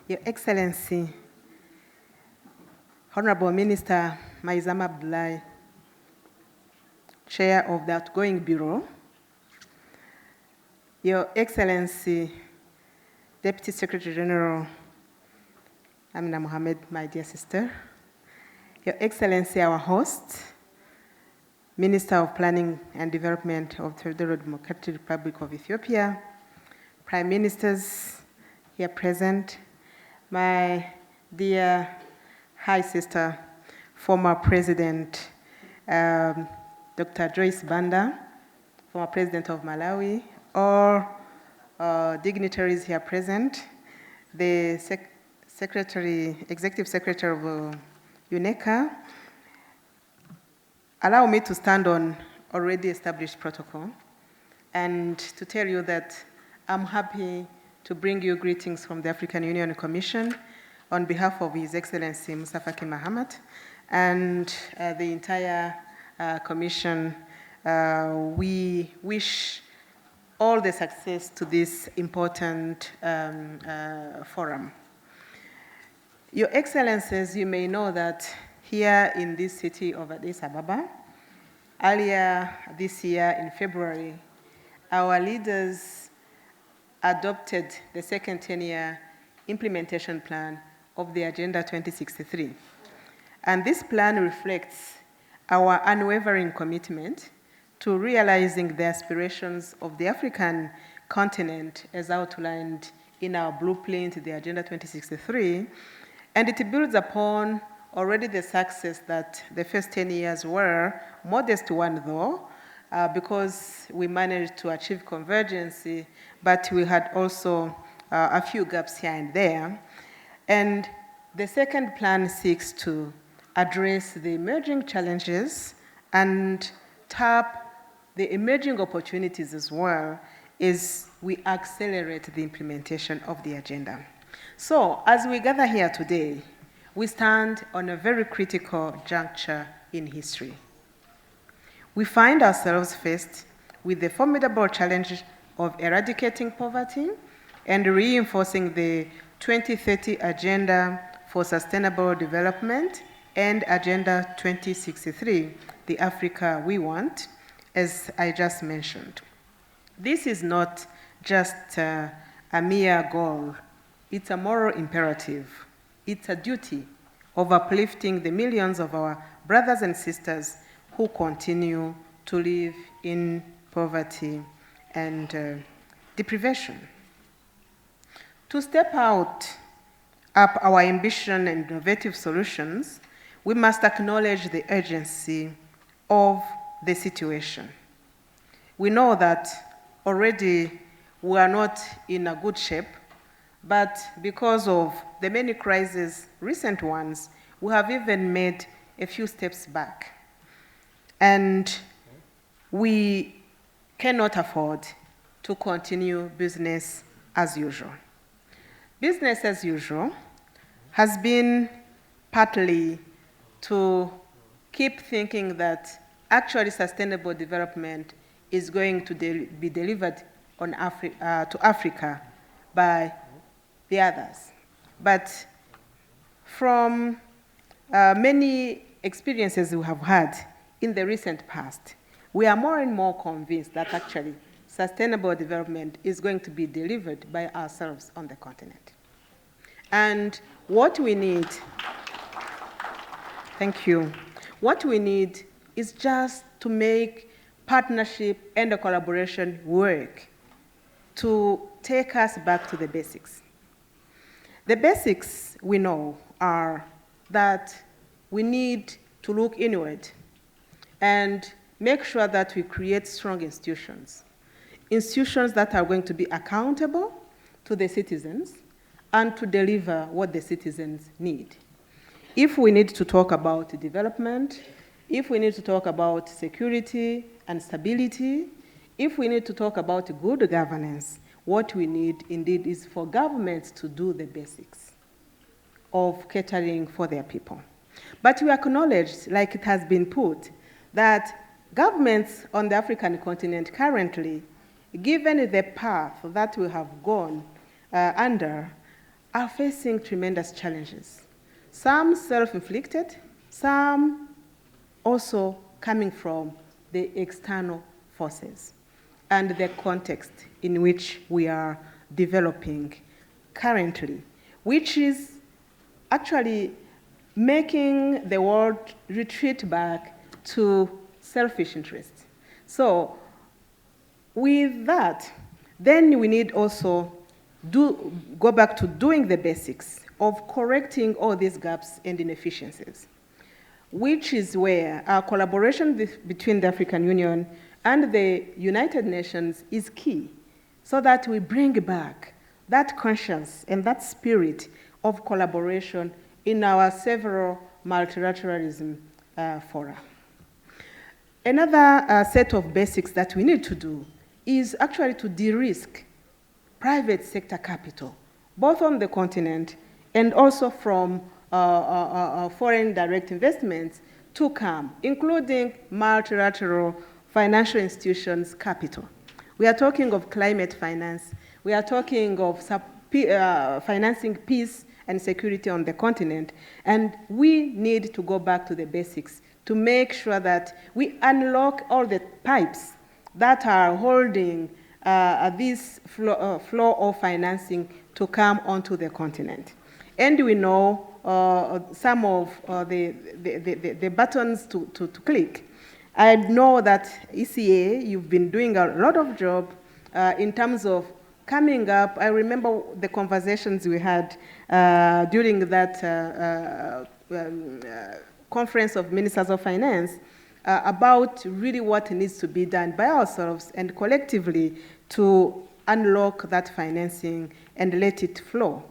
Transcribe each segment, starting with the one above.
Your Excellency, Honorable Minister Maizam Abdullahi, Chair of the Outgoing Bureau, Your Excellency, Deputy Secretary General Amina Mohammed, my dear sister, Your Excellency, our host, Minister of Planning and Development of the Federal Democratic Republic of Ethiopia, Prime Ministers here present, my dear High Sister, former President Dr. Joyce Banda, former President of Malawi, all dignitaries here present, the Executive Secretary of UNECA. Allow me to stand on already established protocol and to tell you that I'm happy to bring you greetings from the African Union Commission on behalf of His Excellency Musa Faki Mahamat and the entire Commission. We wish all the success to this important forum. Your Excellencies, you may know that here in this city of Addis Ababa, earlier this year in February, our leaders adopted the second 10-year implementation plan of the Agenda 2063. And this plan reflects our unwavering commitment to realizing the aspirations of the African continent as outlined in our blueprint, the Agenda 2063, and it builds upon already the success that the first 10 years were, modest one though, because we managed to achieve convergence, but we had also a few gaps here and there. And the second plan seeks to address the emerging challenges and tap the emerging opportunities as well as we accelerate the implementation of the agenda. So, as we gather here today, we stand on a very critical juncture in history. We find ourselves faced with the formidable challenge of eradicating poverty and reinforcing the 2030 Agenda for Sustainable Development and Agenda 2063, the Africa we want, as I just mentioned. This is not just a mere goal. It's a moral imperative. It's a duty of uplifting the millions of our brothers and sisters who continue to live in poverty and deprivation. To step up our ambition and innovative solutions, we must acknowledge the urgency of the situation. We know that already we are not in a good shape, but because of the many crises, recent ones, we have even made a few steps back. And we cannot afford to continue business as usual. Business as usual has been partly to keep thinking that actually sustainable development is going to be delivered on to Africa by the others. But from many experiences we have had in the recent past, we are more and more convinced that actually sustainable development is going to be delivered by ourselves on the continent. And what we need, thank you, what we need is just to make partnership and a collaboration work to take us back to the basics. The basics we know are that we need to look inward and make sure that we create strong institutions that are going to be accountable to the citizens and to deliver what the citizens need. If we need to talk about development, if we need to talk about security and stability, if we need to talk about good governance, what we need indeed is for governments to do the basics of catering for their people. But we acknowledge, like it has been put, that governments on the African continent currently, given the path that we have gone under, are facing tremendous challenges. Some self-inflicted, some also coming from the external forces and the context in which we are developing currently, which is actually making the world retreat back to selfish interests. So with that, then we need also go back to doing the basics of correcting all these gaps and inefficiencies, which is where our collaboration between the African Union and the United Nations is key, so that we bring back that conscience and that spirit of collaboration in our several multilateralism fora. Another set of basics that we need to do is actually to de-risk private sector capital, both on the continent and also from foreign direct investments to come, including multilateral financial institutions capital. We are talking of climate finance. We are talking of financing peace and security on the continent. And we need to go back to the basics to make sure that we unlock all the pipes that are holding this flow of financing to come onto the continent. And we know some of the buttons to click. I know that ECA, you've been doing a lot of job in terms of coming up. I remember the conversations we had during that conference of ministers of finance about really what needs to be done by ourselves and collectively to unlock that financing and let it flow.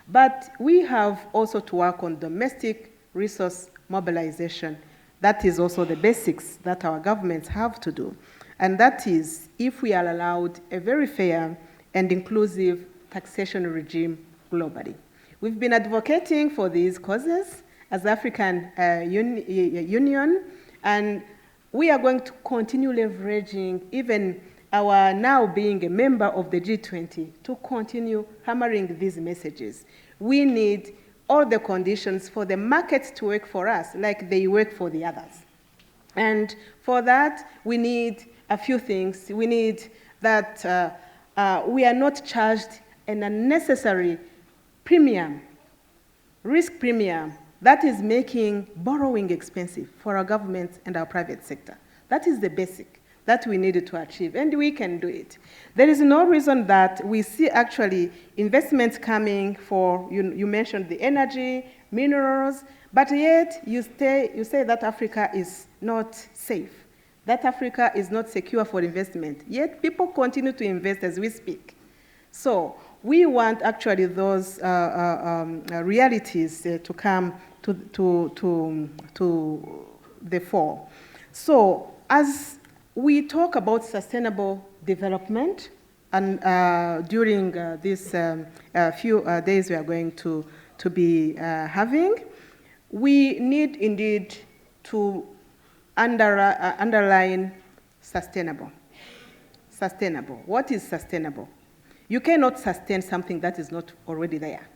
But we have also to work on domestic resource mobilization. That is also the basics that our governments have to do. And that is if we are allowed a very fair and inclusive taxation regime globally. We've been advocating for these causes as African Union, and we are going to continue leveraging even our now being a member of the G20 to continue hammering these messages. We need all the conditions for the markets to work for us like they work for the others. And for that, we need a few things. We need that we are not charged an unnecessary premium, risk premium, that is making borrowing expensive for our government and our private sector. That is the basic that we needed to achieve, and we can do it. There is no reason that we see actually investments coming for, you mentioned the energy, minerals, but yet you say that Africa is not safe, that Africa is not secure for investment, yet people continue to invest as we speak. So we want actually those realities to come to the fore. So as we talk about sustainable development, and during these few days we are going to be having, we need indeed to underline sustainable. Sustainable. What is sustainable? You cannot sustain something that is not already there.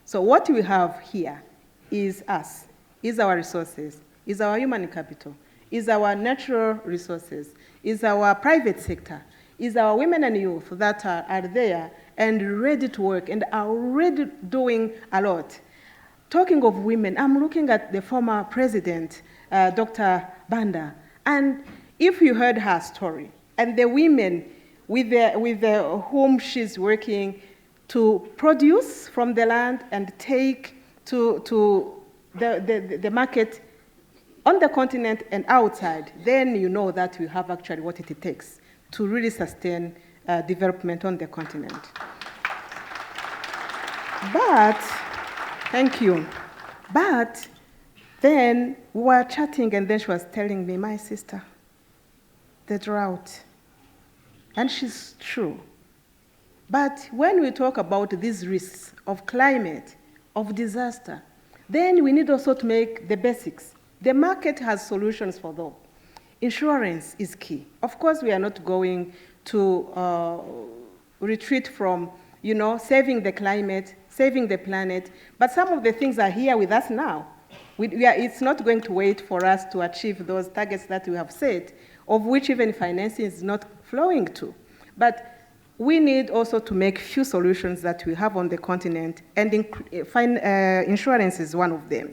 So what we have here is us, is our resources, is our human capital, is our natural resources, is our private sector, is our women and youth that are there and ready to work and are already doing a lot. Talking of women, I'm looking at the former president, Dr. Banda, and if you heard her story, and the women with whom she's working to produce from the land and take to the market on the continent and outside, then you know that we have actually what it takes to really sustain development on the continent. But, thank you. But then we were chatting and then she was telling me, my sister, the drought. And she's true. But when we talk about these risks of climate, of disaster, then we need also to make the basics. The market has solutions for those. Insurance is key. Of course, we are not going to retreat from, saving the climate, saving the planet. But some of the things are here with us now. It's not going to wait for us to achieve those targets that we have set, of which even financing is not flowing to. But we need also to make few solutions that we have on the continent, and insurance is one of them.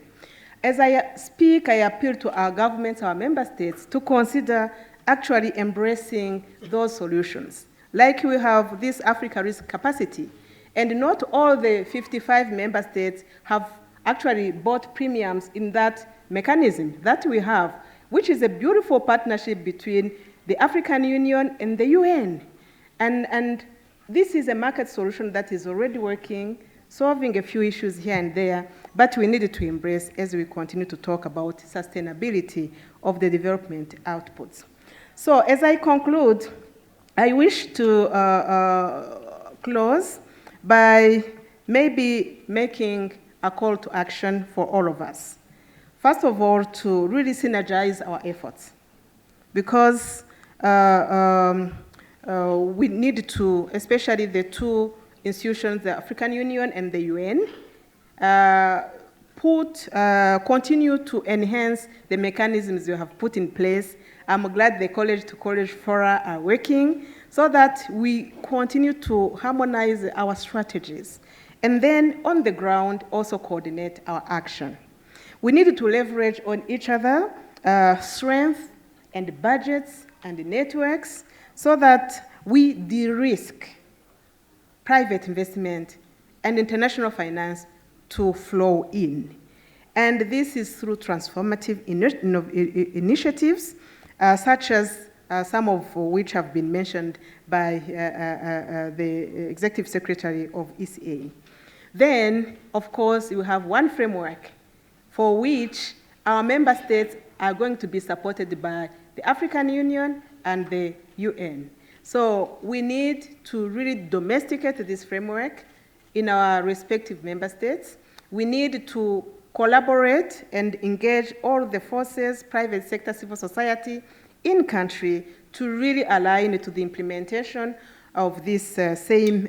As I speak, I appeal to our governments, our member states, to consider actually embracing those solutions. Like we have this Africa risk capacity, and not all the 55 member states have actually bought premiums in that mechanism that we have, which is a beautiful partnership between the African Union and the UN. And this is a market solution that is already working, solving a few issues here and there, but we need to embrace as we continue to talk about sustainability of the development outputs. So as I conclude, I wish to close by maybe making a call to action for all of us. First of all, to really synergize our efforts, because we need to, especially the two institutions, the African Union and the UN, continue to enhance the mechanisms you have put in place. I'm glad the college-to-college fora are working so that we continue to harmonize our strategies. And then on the ground, also coordinate our action. We need to leverage on each other strength and budgets and networks so that we de-risk private investment and international finance to flow in. And this is through transformative initiatives, such as some of which have been mentioned by the Executive Secretary of ECA. Then, of course, you have one framework for which our member states are going to be supported by the African Union and the UN. So we need to really domesticate this framework in our respective member states. We need to collaborate and engage all the forces, private sector, civil society in country to really align to the implementation of these same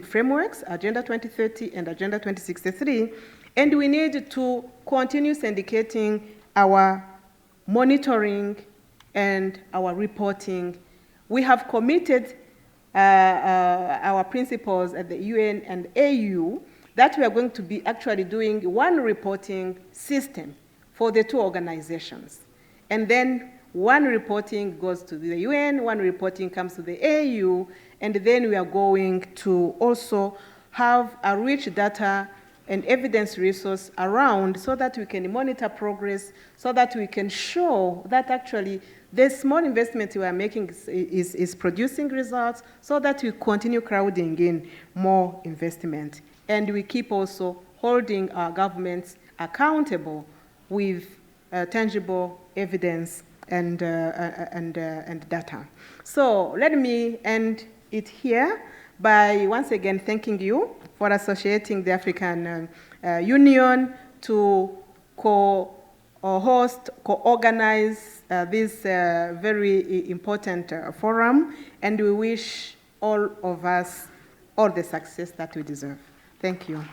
frameworks, Agenda 2030 and Agenda 2063. And we need to continue syndicating our monitoring and our reporting. We have committed our principles at the UN and AU that we are going to be actually doing one reporting system for the two organizations. And then one reporting goes to the UN, one reporting comes to the AU, and then we are going to also have a rich data and evidence resource around so that we can monitor progress, so that we can show that actually the small investment we are making is producing results, so that we continue crowding in more investment. And we keep also holding our governments accountable with tangible evidence and data. So let me end it here by once again thanking you for associating the African Union to co-host, co-organize this very important forum, and we wish all of us all the success that we deserve. Thank you.